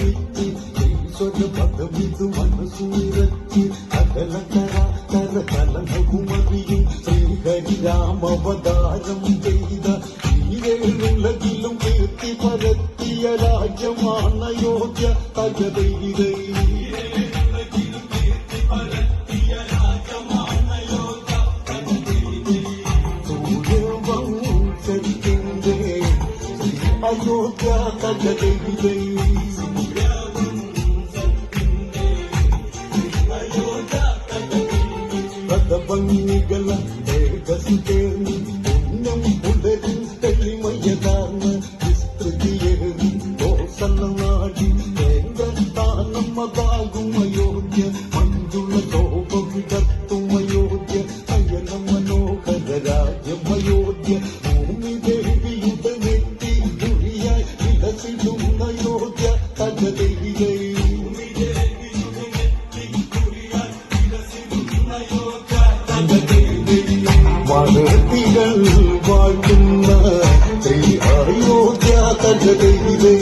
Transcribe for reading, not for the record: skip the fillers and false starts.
ഒരുമിച്ച് ഈശ്വരപദമിതു മനസ്സൂരച്ച് അകലകര കരകലനകുമറിയും ശ്രീഹരിരാമവതാരം ചെയ്ത ഈരേഴുലകിലും കീർത്തി പരത്തിയ രാജ്യമാണ് അയോധ്യ തകതൈതൈ അയോധ്യ തകതൈതൈ ഭംഗികള ഏകസുതേർന്ന് പുണ്യം പുലരും തെളിമയതാർന്ന് വിസ്തൃതിയേറി ദോസന നാടി കേന്ദ്രസ്ഥാനം അതാകും അയോധ്യ മഞ്ജുള ശോഭ വിടത്തും അയോധ്യ അയന മനോഹര രാജ്യം അയോധ്യ ഭൂമി ദേവിയുടെ നെറ്റി കുറിയായി വിലസിടും അയോധ്യ തകതൈതൈ വളർത്തികൾ വാഴ്ത്തുന്ന ശ്രീ അയോധ്യ തകതൈതൈ